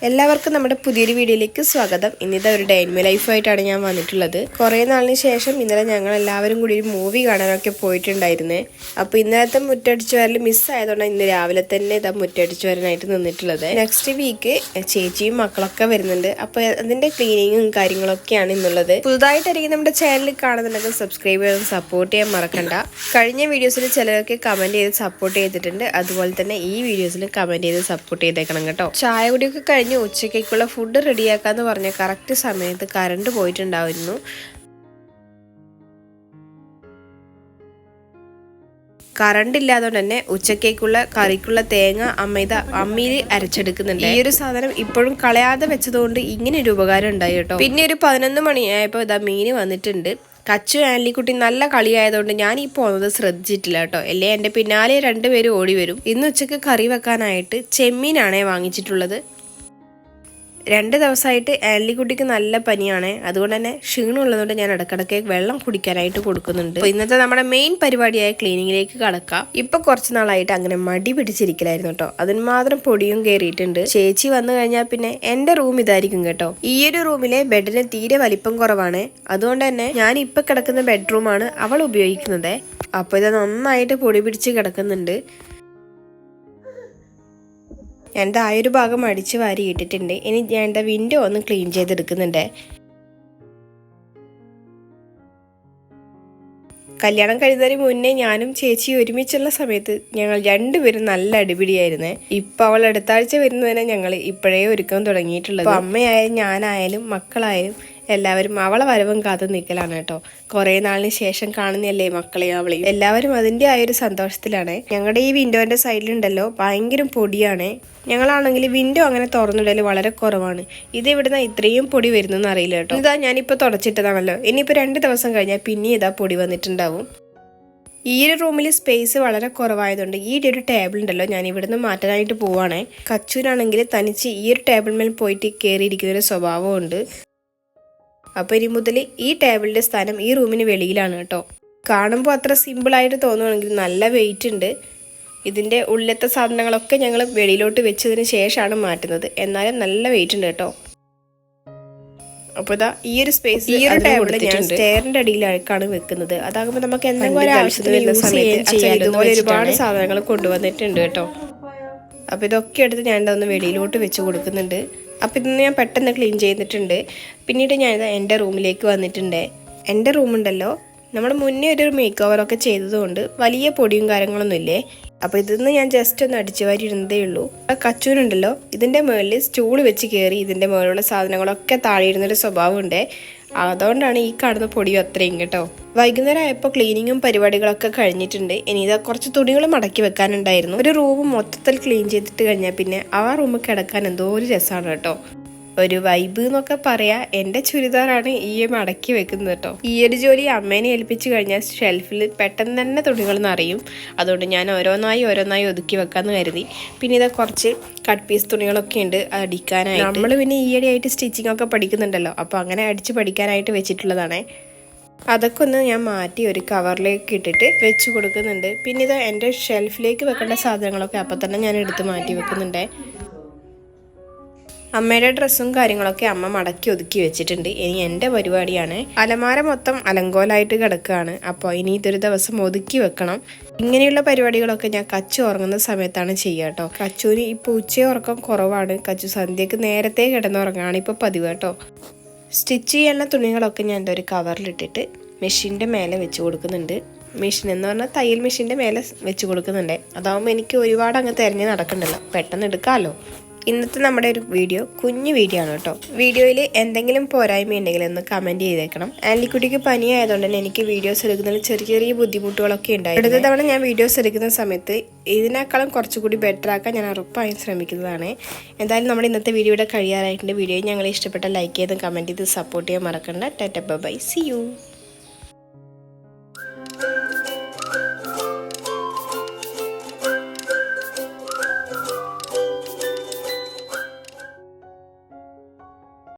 എല്ലാവർക്കും നമ്മുടെ പുതിയൊരു വീഡിയോയിലേക്ക് സ്വാഗതം. ഇന്നത്തെ ഒരു ഡേ ഇൻ മൈ ലൈഫായിട്ടാണ് ഞാൻ വന്നിട്ടുള്ളത്. കുറേ നാളിന് ശേഷം ഇന്നലെ ഞങ്ങൾ എല്ലാവരും കൂടി ഒരു മൂവി കാണാനൊക്കെ പോയിട്ടുണ്ടായിരുന്നേ. അപ്പോൾ ഇന്നലത്തെ മുറ്റടിച്ചു വരൽ മിസ്സായതുകൊണ്ടാണ് ഇന്ന് രാവിലെ തന്നെ ഇതാ മുറ്റടിച്ചു വരാനായിട്ട് നിന്നിട്ടുള്ളത്. നെക്സ്റ്റ് വീക്ക് ചേച്ചിയും മക്കളൊക്കെ വരുന്നുണ്ട്. അപ്പോൾ അതിൻ്റെ ക്ലീനിങ്ങും കാര്യങ്ങളൊക്കെയാണ് ഇന്നുള്ളത്. പുതുതായിട്ടായിരിക്കും നമ്മുടെ ചാനൽ കാണുന്നുണ്ടെങ്കിൽ സബ്സ്ക്രൈബ് ചെയ്ത് സപ്പോർട്ട് ചെയ്യാൻ മറക്കണ്ട. കഴിഞ്ഞ വീഡിയോസിൽ ചിലരൊക്കെ കമൻറ്റ് ചെയ്ത് സപ്പോർട്ട് ചെയ്തിട്ടുണ്ട്. അതുപോലെ തന്നെ ഈ വീഡിയോസിൽ കമൻറ്റ് ചെയ്ത് സപ്പോർട്ട് ചെയ്തേക്കണം കേട്ടോ. ചായ കുടിയൊക്കെ ഉച്ചയ്ക്കുള്ള ഫുഡ് റെഡിയാക്കാന്ന് പറഞ്ഞ കറക്റ്റ് സമയത്ത് കറണ്ട് പോയിട്ടുണ്ടായിരുന്നു. കറണ്ട് ഇല്ലാതുകൊണ്ട് തന്നെ ഉച്ചക്കേക്കുള്ള കറിക്കുള്ള തേങ്ങ അമ്മിയിൽ അരച്ചെടുക്കുന്നുണ്ട്. ഈ ഒരു സാധനം ഇപ്പോഴും കളയാതെ വെച്ചതുകൊണ്ട് ഇങ്ങനെ ഒരു ഉപകാരം ഉണ്ടായി കേട്ടോ. പിന്നെ ഒരു 11 മണിയായപ്പോൾ ഇതാ മീൻ വന്നിട്ടുണ്ട്. കച്ചു ആൻലിക്കുട്ടി നല്ല കളിയായതുകൊണ്ട് ഞാൻ ഈ പോകുന്നത് ശ്രദ്ധിച്ചിട്ടില്ല കേട്ടോ. അല്ലേ എൻ്റെ പിന്നാലെ 2 പേര് ഓടി വരും. ഇന്ന് ഉച്ചക്ക് കറി വെക്കാനായിട്ട് ചെമ്മീനാണേ വാങ്ങിച്ചിട്ടുള്ളത്. 2 ദിവസമായിട്ട് ആൻലിക്കുട്ടിക്ക് നല്ല പനിയാണ്. അതുകൊണ്ട് തന്നെ ക്ഷീണമുള്ളതുകൊണ്ട് ഞാൻ ഇടക്കിടക്ക് വെള്ളം കുടിക്കാനായിട്ട് കൊടുക്കുന്നുണ്ട്. അപ്പോൾ ഇന്നത്തെ നമ്മുടെ മെയിൻ പരിപാടിയായ ക്ലീനിങ്ങിലേക്ക് കടക്കാം. ഇപ്പൊ കുറച്ച് നാളായിട്ട് അങ്ങനെ മടി പിടിച്ചിരിക്കലായിരുന്നു കേട്ടോ. അതിന് മാത്രം പൊടിയും കയറിയിട്ടുണ്ട്. ചേച്ചി വന്നു കഴിഞ്ഞാൽ പിന്നെ എൻ്റെ റൂം ഇതായിരിക്കും കേട്ടോ. ഈ ഒരു റൂമിലെ ബെഡിന് തീരെ വലിപ്പം കുറവാണ്. അതുകൊണ്ട് തന്നെ ഞാൻ ഇപ്പൊ കിടക്കുന്ന ബെഡ്റൂമാണ് അവൾ ഉപയോഗിക്കുന്നത്. അപ്പോൾ ഇത് നന്നായിട്ട് പൊടി പിടിച്ച് കിടക്കുന്നുണ്ട്. എൻ്റെ ആ ഒരു ഭാഗം അടിച്ച് വാരി ഇട്ടിട്ടുണ്ട്. ഇനി ഞാൻ എൻ്റെ വിൻഡോ ഒന്ന് ക്ലീൻ ചെയ്തെടുക്കുന്നുണ്ട്. കല്യാണം കഴിയുന്നതിന് മുന്നേ ഞാനും ചേച്ചി ഒരുമിച്ചുള്ള സമയത്ത് ഞങ്ങൾ 2 പേരും നല്ല അടിപിടിയായിരുന്നേ. ഇപ്പൊ അവൾ അടുത്ത ആഴ്ച വരുന്നതിനെ ഞങ്ങൾ ഇപ്പോഴേ ഒരുക്കം തുടങ്ങിയിട്ടുള്ളത്. അമ്മയായാലും ഞാനായാലും മക്കളായാലും എല്ലാവരും അവളെ വരവും കാത്തു നിൽക്കലാണ് കേട്ടോ. കുറേ നാളിന് ശേഷം കാണുന്നല്ലേ മക്കളെയും അവളെയും. എല്ലാവരും അതിൻ്റെ ആ ഒരു സന്തോഷത്തിലാണ്. ഞങ്ങളുടെ ഈ വിൻഡോന്റെ സൈഡിലുണ്ടല്ലോ ഭയങ്കര പൊടിയാണ്. ഞങ്ങളാണെങ്കിൽ വിൻഡോ അങ്ങനെ തുറന്നിടൽ വളരെ കുറവാണ്. ഇത് ഇവിടുന്ന് ഇത്രയും പൊടി വരുന്നെന്ന് അറിയില്ല കേട്ടോ. ഇതാ ഞാനിപ്പോൾ തുടച്ചിട്ടതാണല്ലോ. ഇനിയിപ്പോൾ 2 ദിവസം കഴിഞ്ഞാൽ പിന്നെ ഇതാ പൊടി വന്നിട്ടുണ്ടാവും. ഈ ഒരു റൂമിൽ സ്പേസ് വളരെ കുറവായതുകൊണ്ട് ഈ ഒരു ടേബിൾ ഉണ്ടല്ലോ ഞാൻ ഇവിടുന്ന് മാറ്റാനായിട്ട് പോവാണേ. കച്ചൂരാണെങ്കിൽ തനിച്ച് ഈ ഒരു ടേബിളിന്മേൽ പോയിട്ട് കയറിയിരിക്കുന്ന ഒരു സ്വഭാവമുണ്ട്. അപ്പോൾ ഇനി മുതൽ ഈ ടേബിളിൻ്റെ സ്ഥാനം ഈ റൂമിന് വെളിയിലാണ് കേട്ടോ. കാണുമ്പോൾ അത്ര സിമ്പിളായിട്ട് തോന്നുകയാണെങ്കിൽ നല്ല വെയിറ്റ് ഉണ്ട്. ഇതിൻ്റെ ഉള്ളിലത്തെ സാധനങ്ങളൊക്കെ ഞങ്ങൾ വെളിയിലോട്ട് വെച്ചതിന് ശേഷമാണ് മാറ്റുന്നത്. എന്നാലും നല്ല വെയിറ്റ് ഉണ്ട് കേട്ടോ. അപ്പോൾ ഇതാ ഈ ഒരു സ്പേസ് ഈ ഒരു ടേബിൾ ഞാൻ സ്റ്റെയറിൻ്റെ അടിയിലേക്കാണ് വെക്കുന്നത്. അതാകുമ്പോൾ നമുക്ക് എന്തെങ്കിലും ആവശ്യത്തിന് യൂസ് ചെയ്യാൻ ഇതുപോലെ ഒരുപാട് സാധനങ്ങൾ കൊണ്ടുവന്നിട്ടുണ്ട് കേട്ടോ. അപ്പോൾ ഇതൊക്കെ എടുത്ത് ഞാൻ ഇതൊന്ന് വെളിയിലോട്ട് വെച്ച് കൊടുക്കുന്നുണ്ട്. അപ്പോൾ ഇതൊന്ന് ഞാൻ പെട്ടെന്ന് ക്ലീൻ ചെയ്തിട്ടുണ്ട്. പിന്നീട് ഞാൻ എൻ്റെ റൂമിലേക്ക് വന്നിട്ടുണ്ട്. എൻ്റെ റൂമുണ്ടല്ലോ നമ്മൾ മുന്നേ ഒരു മേക്ക് ഓവറൊക്കെ ചെയ്തതുകൊണ്ട് വലിയ പൊടിയും കാര്യങ്ങളൊന്നും ഇല്ലേ. അപ്പോൾ ഇതൊന്ന് ഞാൻ ജസ്റ്റ് ഒന്ന് അടിച്ചു വാരി ഇടുന്നതേ ഉള്ളൂ. കച്ചൂരുണ്ടല്ലോ ഇതിൻ്റെ മുകളിൽ സ്റ്റൂൾ വെച്ച് കയറി ഇതിൻ്റെ മുകളിലുള്ള സാധനങ്ങളൊക്കെ താഴെ ഇടുന്നൊരു സ്വഭാവമുണ്ട്. അതുകൊണ്ടാണ് ഈ കാണുന്ന പൊടിയും അത്രയും കേട്ടോ. വൈകുന്നേരം ആയപ്പോൾ ക്ലീനിങ്ങും പരിപാടികളൊക്കെ കഴിഞ്ഞിട്ടുണ്ട്. ഇനി ഇതാ കുറച്ച് തുണികൾ മടക്കി വെക്കാനുണ്ടായിരുന്നു. ഒരു റൂം മൊത്തത്തിൽ ക്ലീൻ ചെയ്തിട്ട് കഴിഞ്ഞാൽ പിന്നെ ആ റൂമിൽ കിടക്കാൻ എന്തോ ഒരു രസമാണ് കേട്ടോ. ഒരു വൈബ് എന്നൊക്കെ പറയാ. എൻ്റെ ചുരിദാറാണ് ഈ മടക്കി വെക്കുന്നത് കേട്ടോ. ഈ ഒരു ജോലി അമ്മേനെ ഏൽപ്പിച്ചു കഴിഞ്ഞാൽ ഷെൽഫിൽ പെട്ടെന്ന് തന്നെ തുണികൾ നിറയും. അതുകൊണ്ട് ഞാൻ ഓരോന്നായി ഒതുക്കി വെക്കാമെന്ന് കരുതി. പിന്നെ ഇത് കുറച്ച് കട്ട് പീസ് തുണികളൊക്കെ ഉണ്ട് അടിക്കാനായിട്ട്. നമ്മൾ പിന്നെ ഈയിടെയായിട്ട് സ്റ്റിച്ചിങ് ഒക്കെ പഠിക്കുന്നുണ്ടല്ലോ. അപ്പോൾ അങ്ങനെ അടിച്ച് പഠിക്കാനായിട്ട് വെച്ചിട്ടുള്ളതാണ്. അതൊക്കെ ഒന്ന് ഞാൻ മാറ്റി ഒരു കവറിലേക്ക് ഇട്ടിട്ട് വെച്ച് കൊടുക്കുന്നുണ്ട്. പിന്നെ ഇത് എൻ്റെ ഷെൽഫിലേക്ക് വെക്കേണ്ട സാധനങ്ങളൊക്കെ അപ്പം തന്നെ ഞാൻ എടുത്ത് മാറ്റി വെക്കുന്നുണ്ട്. അമ്മയുടെ ഡ്രസ്സും കാര്യങ്ങളൊക്കെ അമ്മ മടക്കി ഒതുക്കി വെച്ചിട്ടുണ്ട്. ഇനി എൻ്റെ പരിപാടിയാണ്. അലമാര മൊത്തം അലങ്കോലായിട്ട് കിടക്കുകയാണ്. അപ്പോൾ ഇനി ഇതൊരു ദിവസം ഒതുക്കി വെക്കണം. ഇങ്ങനെയുള്ള പരിപാടികളൊക്കെ ഞാൻ കച്ചു ഉറങ്ങുന്ന സമയത്താണ് ചെയ്യുക കേട്ടോ. കച്ചുവിന് ഇപ്പോൾ ഉച്ചയുറക്കം കുറവാണ്. കച്ചു സന്ധ്യക്ക് നേരത്തെ കിടന്നുറങ്ങാണ് ഇപ്പോൾ പതിവ് കേട്ടോ. സ്റ്റിച്ച് ചെയ്യാനുള്ള തുണികളൊക്കെ ഞാൻ എൻ്റെ ഒരു കവറിലിട്ടിട്ട് മെഷീൻ്റെ മേലെ വെച്ച് കൊടുക്കുന്നുണ്ട്. മെഷീൻ എന്ന് പറഞ്ഞാൽ തയ്യൽ മെഷീൻ്റെ മേലെ വെച്ച് കൊടുക്കുന്നുണ്ട്. അതാകുമ്പോൾ എനിക്ക് ഒരുപാട് അങ്ങ് തിരഞ്ഞ് നടക്കണ്ടല്ലോ, പെട്ടെന്ന് എടുക്കാമല്ലോ. ഇന്നത്തെ നമ്മുടെ ഒരു കുഞ്ഞു വീഡിയോ ആണ് കേട്ടോ. വീഡിയോയിൽ എന്തെങ്കിലും പോരായ്മ ഉണ്ടെങ്കിൽ ഒന്ന് കമൻറ്റ് ചെയ്തേക്കണം. ആൻലിക്കുട്ടിക്ക് പനി ആയതുകൊണ്ട് തന്നെ എനിക്ക് വീഡിയോസ് എടുക്കുന്നതിൽ ചെറിയ ബുദ്ധിമുട്ടുകളൊക്കെ ഉണ്ടായി. അടുത്ത തവണ ഞാൻ വീഡിയോസ് എടുക്കുന്ന സമയത്ത് ഇതിനേക്കാളും കുറച്ചുകൂടി ബെറ്റർ ആക്കാൻ ഞാൻ ഉറപ്പായും ശ്രമിക്കുന്നതാണ്. എന്തായാലും നമ്മുടെ ഇന്നത്തെ വീഡിയോയുടെ കഴിയാറായിട്ടുണ്ട്. വീഡിയോ ഞങ്ങളെ ഇഷ്ടപ്പെട്ട ലൈക്ക് ചെയ്ത് കമൻറ്റ് ചെയ്ത് സപ്പോർട്ട് ചെയ്യാൻ മറക്കണ്ട. Tata bye, see U.